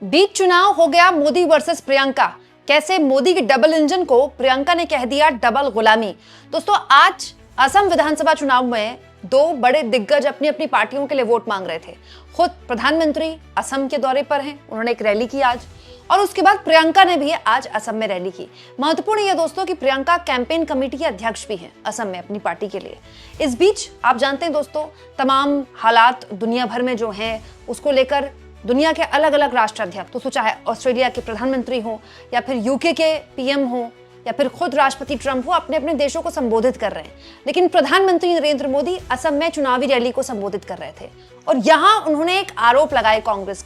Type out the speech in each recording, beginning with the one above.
बीच चुनाव हो गया मोदी वर्सेस प्रियंका। कैसे मोदी की डबल इंजन को प्रियंका ने कह दिया डबल गुलामी। दोस्तों, आज असम विधानसभा चुनाव में दो बड़े दिग्गज अपनी अपनी पार्टियों के लिए वोट मांग रहे थे। खुद प्रधानमंत्री असम के दौरे पर हैं, उन्होंने एक रैली की आज, और उसके बाद प्रियंका ने भी आज असम में रैली की। महत्वपूर्ण यह दोस्तों कि प्रियंका कैंपेन कमेटी की अध्यक्ष भी हैं असम में अपनी पार्टी के लिए। इस बीच आप जानते हैं दोस्तों, तमाम हालात दुनिया भर में जो हैं उसको लेकर दुनिया के अलग अलग राष्ट्राध्यक्ष, दोस्तों चाहे ऑस्ट्रेलिया के प्रधानमंत्री हो या फिर यूके के पीएम हो या फिर खुद राष्ट्रपति ट्रंप हो, अपने अपने देशों को संबोधित कर रहे हैं। लेकिन प्रधानमंत्री नरेंद्र मोदी असम में चुनावी रैली को संबोधित कर रहे थे और यहां उन्होंने एक आरोप लगाया कांग्रेस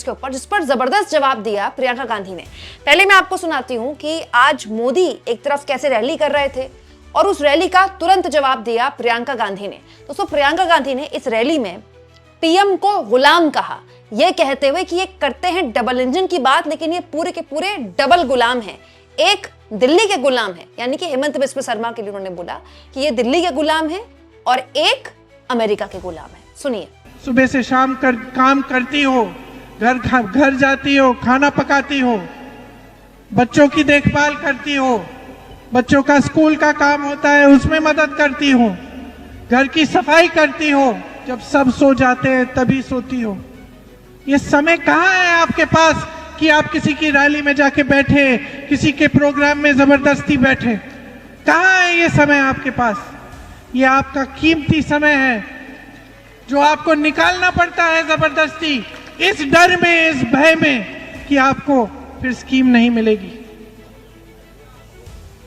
के ऊपर, जिस पर जबरदस्त जवाब दिया प्रियंका गांधी ने। पहले मैं आपको सुनाती हूं कि आज मोदी एक तरफ कैसे रैली कर रहे थे और उस रैली का तुरंत जवाब दिया प्रियंका गांधी ने। दोस्तों, प्रियंका गांधी ने इस रैली में पीएम को गुलाम कहा, यह कहते हुए कि ये करते हैं डबल इंजन की बात, लेकिन ये पूरे के पूरे डबल गुलाम हैं। एक दिल्ली के गुलाम है, यानी कि हेमंत बिस्वा शर्मा के लिए उन्होंने बोला कि ये दिल्ली के गुलाम है और एक अमेरिका के गुलाम है। सुनिए। सुबह से शाम काम करती हो, घर जाती हो, खाना पकाती हो, बच्चों की देखभाल करती हो, बच्चों का स्कूल का काम होता है उसमें मदद करती हो, घर की सफाई करती हो, जब सब सो जाते हैं तभी सोती हो। ये समय कहाँ है आपके पास कि आप किसी की रैली में जाके बैठे, किसी के प्रोग्राम में जबरदस्ती बैठे? कहाँ है ये समय आपके पास? ये आपका कीमती समय है जो आपको निकालना पड़ता है जबरदस्ती, इस डर में, इस भय में कि आपको फिर स्कीम नहीं मिलेगी।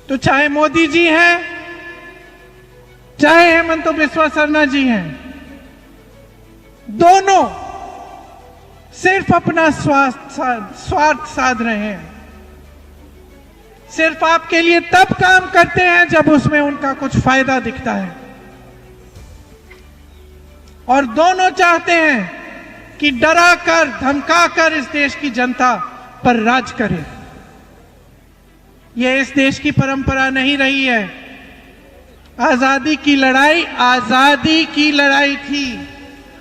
तो चाहे मोदी जी हैं, चाहे हेमंत बिस्वा शर्मा जी हैं, दोनों सिर्फ अपना स्वार्थ साध रहे हैं। सिर्फ आपके लिए तब काम करते हैं जब उसमें उनका कुछ फायदा दिखता है, और दोनों चाहते हैं कि डरा कर धमका कर इस देश की जनता पर राज करे। यह इस देश की परंपरा नहीं रही है। आजादी की लड़ाई थी,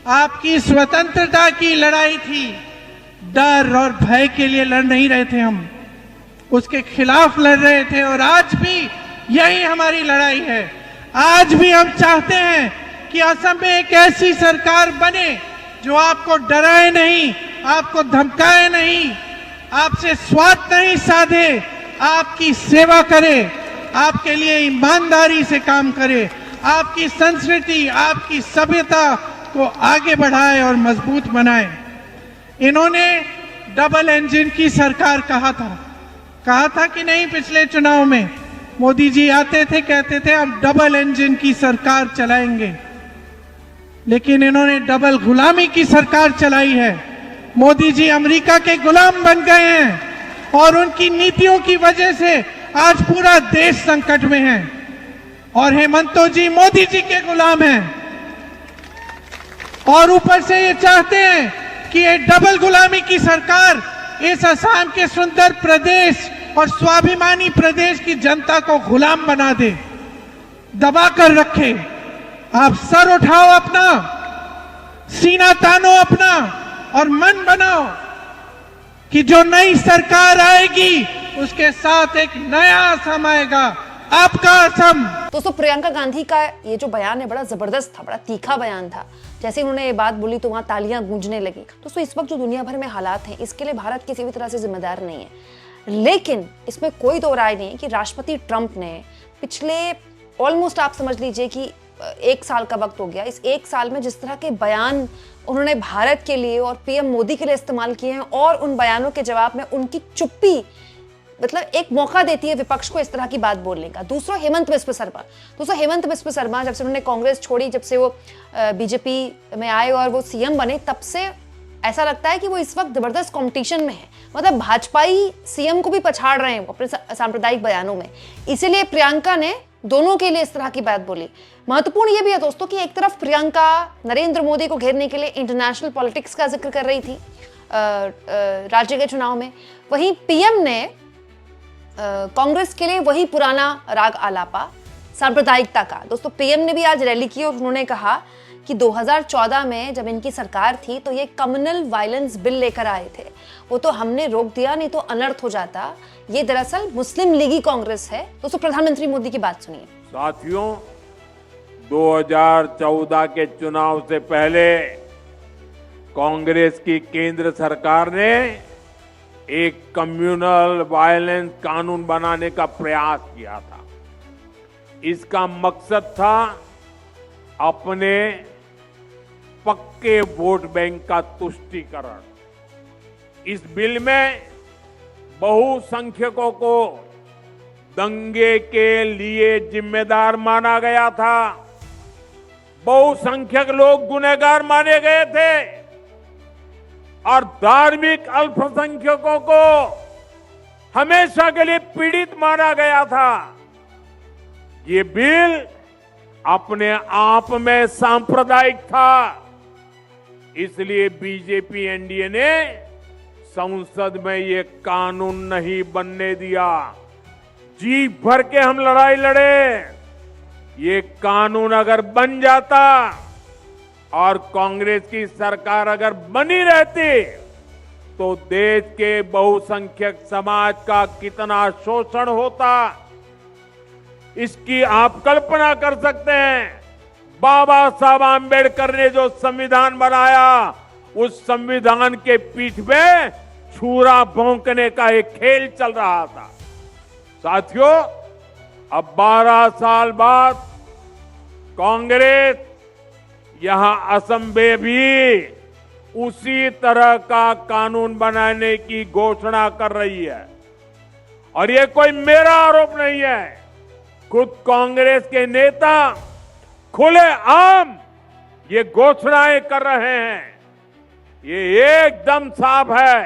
आपकी स्वतंत्रता की लड़ाई थी। डर और भय के लिए लड़ नहीं रहे थे, हम उसके खिलाफ लड़ रहे थे, और आज भी यही हमारी लड़ाई है। आज भी हम चाहते हैं कि असम में एक ऐसी सरकार बने जो आपको डराए नहीं, आपको धमकाए नहीं, आपसे स्वार्थ नहीं साधे, आपकी सेवा करे, आपके लिए ईमानदारी से काम करे, आपकी संस्कृति, आपकी सभ्यता को आगे बढ़ाए और मजबूत बनाए। इन्होंने डबल इंजन की सरकार कहा था कि नहीं? पिछले चुनाव में मोदी जी आते थे, कहते थे हम डबल इंजन की सरकार चलाएंगे, लेकिन इन्होंने डबल गुलामी की सरकार चलाई है। मोदी जी अमेरिका के गुलाम बन गए हैं और उनकी नीतियों की वजह से आज पूरा देश संकट में है, और हेमंत जी मोदी जी के गुलाम हैं, और ऊपर से ये चाहते हैं कि ये डबल गुलामी की सरकार इस असम के सुंदर प्रदेश और स्वाभिमानी प्रदेश की जनता को गुलाम बना दे, दबा कर रखे। आप सर उठाओ अपना, सीना तानो अपना, और मन बनाओ कि जो नई सरकार आएगी उसके साथ एक नया असम आएगा, आपका असम। दोस्तों, प्रियंका गांधी का ये जो बयान है बड़ा जबरदस्त था, बड़ा तीखा बयान था। जैसे उन्होंने ये बात बोली तो वहां तालियां गूंजने लगी। दोस्तों, इस वक्त जो दुनिया भर में हालात हैं इसके लिए भारत किसी भी तरह से जिम्मेदार नहीं है, लेकिन इसमें कोई दो राय नहीं कि राष्ट्रपति ट्रंप ने पिछले ऑलमोस्ट आप समझ लीजिए कि 1 साल का वक्त हो गया, इस 1 साल में जिस तरह के बयान उन्होंने भारत के लिए और पीएम मोदी के लिए इस्तेमाल किए हैं, और उन बयानों के जवाब में उनकी चुप्पी मतलब एक मौका देती है विपक्ष को इस तरह की बात बोलने का। दूसरा हेमंत बिस्वा शर्मा जब से उन्होंने कांग्रेस छोड़ी, जब से वो बीजेपी में आए और वो सीएम बने, तब से ऐसा लगता है कि वो इस वक्त जबरदस्त कंपटीशन में है। मतलब भाजपाई सीएम को भी पछाड़ रहे हैं अपने सांप्रदायिक बयानों में। इसीलिए प्रियंका ने दोनों के लिए इस तरह की बात बोली। महत्वपूर्ण यह भी है दोस्तों कि एक तरफ प्रियंका नरेंद्र मोदी को घेरने के लिए इंटरनेशनल पॉलिटिक्स का जिक्र कर रही थी राज्य के चुनाव में, वहीं पीएम ने कांग्रेस के लिए वही पुराना राग आलापा, सांप्रदायिकता का। दोस्तों, पीएम ने भी आज रैली की और उन्होंने कहा कि 2014 में जब इनकी सरकार थी तो ये कम्युनल वायलेंस बिल लेकर आए थे, वो तो हमने रोक दिया, नहीं तो अनर्थ हो जाता। ये दरअसल मुस्लिम लीगी कांग्रेस है। दोस्तों प्रधानमंत्री मोदी की बात सुनिए। साथियों, 2014 के चुनाव से पहले कांग्रेस की केंद्र सरकार ने एक कम्युनल वायलेंस कानून बनाने का प्रयास किया था। इसका मकसद था अपने पक्के वोट बैंक का तुष्टीकरण। इस बिल में बहुसंख्यकों को दंगे के लिए जिम्मेदार माना गया था। बहुसंख्यक लोग गुनहगार माने गए थे और धार्मिक अल्पसंख्यकों को हमेशा के लिए पीड़ित माना गया था। ये बिल अपने आप में सांप्रदायिक था, इसलिए बीजेपी एनडीए ने संसद में ये कानून नहीं बनने दिया। जी भर के हम लड़ाई लड़े। ये कानून अगर बन जाता और कांग्रेस की सरकार अगर बनी रहती तो देश के बहुसंख्यक समाज का कितना शोषण होता, इसकी आप कल्पना कर सकते हैं। बाबा साहब आंबेडकर ने जो संविधान बनाया, उस संविधान के पीठ पे छुरा भौंकने का एक खेल चल रहा था। साथियों, अब 12 साल बाद कांग्रेस यहां असम में भी उसी तरह का कानून बनाने की घोषणा कर रही है। और ये कोई मेरा आरोप नहीं है, खुद कांग्रेस के नेता खुले आम ये घोषणाएं कर रहे हैं। ये एकदम साफ है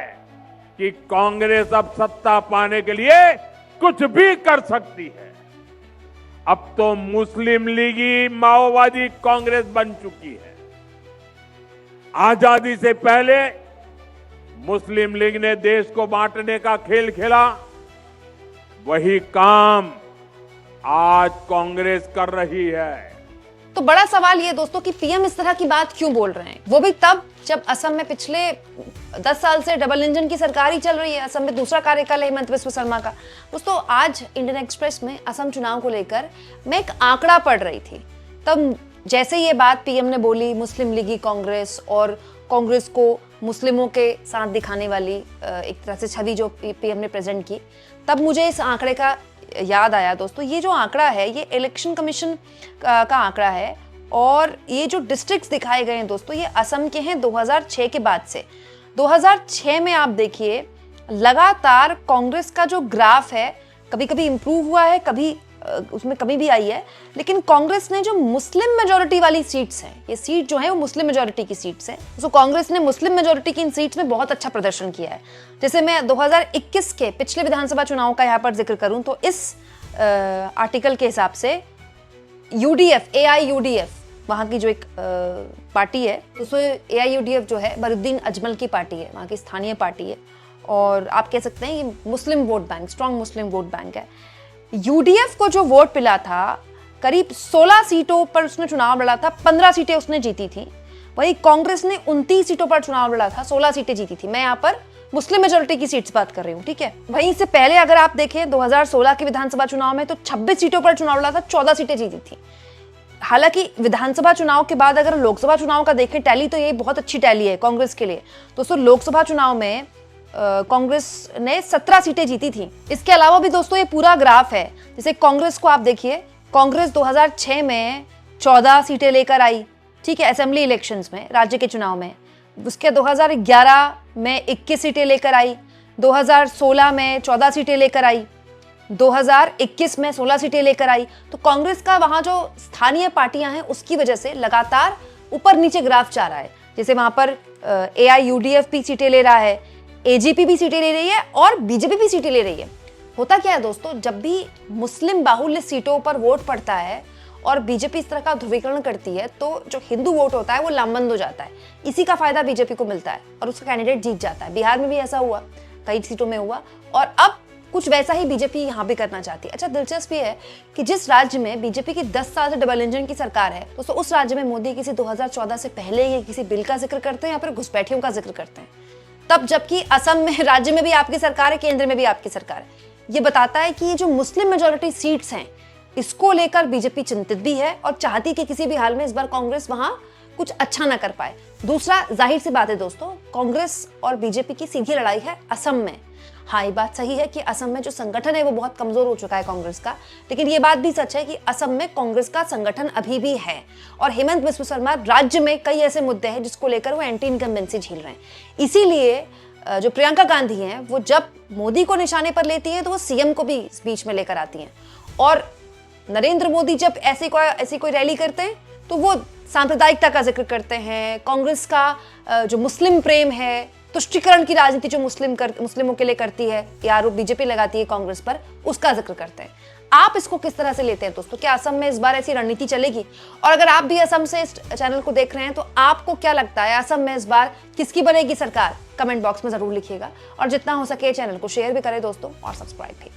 कि कांग्रेस अब सत्ता पाने के लिए कुछ भी कर सकती है। अब तो मुस्लिम लीगी माओवादी कांग्रेस बन चुकी है। आजादी से पहले मुस्लिम लीग ने देश को बांटने का खेल खेला, वही काम आज कांग्रेस कर रही है। तो बड़ा सवाल ये दोस्तों कि पीएम इस तरह की बात क्यों बोल रहे हैं, वो भी तब जब असम में पिछले 10 साल से डबल इंजन की सरकार ही चल रही है। असम में दूसरा कार्यकाल है हिमंत बिस्वा शर्मा का। दोस्तों आज इंडियन एक्सप्रेस में असम चुनाव को लेकर मैं एक आंकड़ा पढ़ रही थी, तब जैसे ये बात पीएम ने बोली, मुस्लिम लीगी कांग्रेस और कांग्रेस को मुस्लिमों के साथ दिखाने वाली एक तरह से छवि जो पीएम ने प्रेजेंट की, तब मुझे इस आंकड़े का याद आया। दोस्तों ये जो आंकड़ा है ये इलेक्शन कमीशन का आंकड़ा है और ये जो डिस्ट्रिक्ट्स दिखाए गए हैं दोस्तों ये असम के हैं 2006 के बाद से। 2006 में आप देखिए लगातार कांग्रेस का जो ग्राफ है कभी कभी इंप्रूव हुआ है, कभी उसमें कमी भी आई है, लेकिन कांग्रेस ने जो मुस्लिम मेजोरिटी वाली सीट्स हैं, ये सीट जो है वो मुस्लिम मेजोरिटी की सीट्स हैं, तो कांग्रेस ने मुस्लिम मेजोरिटी की इन सीट्स में बहुत अच्छा प्रदर्शन किया है। जैसे मैं 2021 के पिछले विधानसभा चुनाव का यहाँ पर जिक्र करूं तो इस आर्टिकल के हिसाब से यूडीएफ, AIUDF वहाँ की जो एक पार्टी है, उसमें AIUDF जो है बरुद्दीन अजमल की पार्टी है, वहाँ की स्थानीय पार्टी है और आप कह सकते हैं ये मुस्लिम वोट बैंक, स्ट्रॉन्ग मुस्लिम वोट बैंक है। यूडीएफ को जो वोट मिला था करीब 16 सीटों पर उसने चुनाव लड़ा था, 15 सीटें उसने जीती थी। वही कांग्रेस ने 29 सीटों पर चुनाव लड़ा था, 16 सीटें जीती थी। मैं यहाँ पर मुस्लिम मेजोरिटी की सीट्स बात कर रही हूँ, ठीक है। वहीं से पहले अगर आप देखें 2016 के विधानसभा चुनाव में तो 26 सीटों पर चुनाव लड़ा था, 14 सीटें जीती थी। हालांकि विधानसभा चुनाव के बाद अगर लोकसभा चुनाव का देखें टैली, तो ये बहुत अच्छी टैली है कांग्रेस के लिए। दोस्तों लोकसभा चुनाव में कांग्रेस ने 17 सीटें जीती थी। इसके अलावा भी दोस्तों ये पूरा ग्राफ है। जैसे कांग्रेस को आप देखिए, कांग्रेस 2006 में 14 सीटें लेकर आई, ठीक है, असेंबली इलेक्शंस में, राज्य के चुनाव में। उसके 2011 में 21 सीटें लेकर आई, 2016 में 14 सीटें लेकर आई, 2021 में 16 सीटें लेकर आई। तो कांग्रेस का वहां जो स्थानीय पार्टियां हैं उसकी वजह से लगातार ऊपर नीचे ग्राफ जा रहा है। जैसे वहां पर AIUDF भी सीटें ले रहा है, AGP भी सीटें ले रही है और बीजेपी भी सीटें ले रही है। होता क्या है दोस्तों, जब भी मुस्लिम बाहुल्य सीटों पर वोट पड़ता है और बीजेपी इस तरह का ध्रुवीकरण करती है तो जो हिंदू वोट होता है वो लामबंद हो जाता है। इसी का फायदा बीजेपी को मिलता है और उसका कैंडिडेट जीत जाता है। बिहार में भी ऐसा हुआ, कई सीटों में हुआ और अब कुछ वैसा ही बीजेपी यहाँ भी करना चाहती है। अच्छा, दिलचस्प ये है कि जिस राज्य में बीजेपी की 10 साल से डबल इंजन की सरकार है, दोस्तों उस राज्य में मोदी किसी 2014 से पहले ये किसी बिल का जिक्र करते हैं या फिर घुसपैठियों का जिक्र करते हैं। तब जबकि असम में, राज्य में भी आपकी सरकार है, केंद्र में भी आपकी सरकार है। ये बताता है कि ये जो मुस्लिम मेजोरिटी सीट्स हैं, इसको लेकर बीजेपी चिंतित भी है और चाहती कि किसी भी हाल में इस बार कांग्रेस वहां कुछ अच्छा ना कर पाए। दूसरा, जाहिर सी बात है दोस्तों, कांग्रेस और बीजेपी की सीधी लड़ाई है असम में। हाँ, ये बात सही है कि असम में जो संगठन है वो बहुत कमजोर हो चुका है कांग्रेस का, लेकिन ये बात भी सच है कि असम में कांग्रेस का संगठन अभी भी है और हेमंत बिस्व शर्मा राज्य में कई ऐसे मुद्दे हैं जिसको लेकर वो एंटी इनकम्बेंसी झेल रहे हैं। इसीलिए जो प्रियंका गांधी हैं, वो जब मोदी को निशाने पर लेती हैं तो वो सीएम को भी स्पीच में लेकर आती हैं, और नरेंद्र मोदी जब ऐसी कोई रैली करते हैं तो वो सांप्रदायिकता का जिक्र करते हैं, कांग्रेस का जो मुस्लिम प्रेम है, तुष्टीकरण की राजनीति जो मुस्लिमों के लिए करती है, ये आरोप बीजेपी लगाती है कांग्रेस पर, उसका जिक्र करते हैं। आप इसको किस तरह से लेते हैं दोस्तों? क्या असम में इस बार ऐसी रणनीति चलेगी? और अगर आप भी असम से इस चैनल को देख रहे हैं तो आपको क्या लगता है, असम में इस बार किसकी बनेगी सरकार? कमेंट बॉक्स में जरूर लिखिएगा और जितना हो सके चैनल को शेयर भी करें दोस्तों और सब्सक्राइब भी।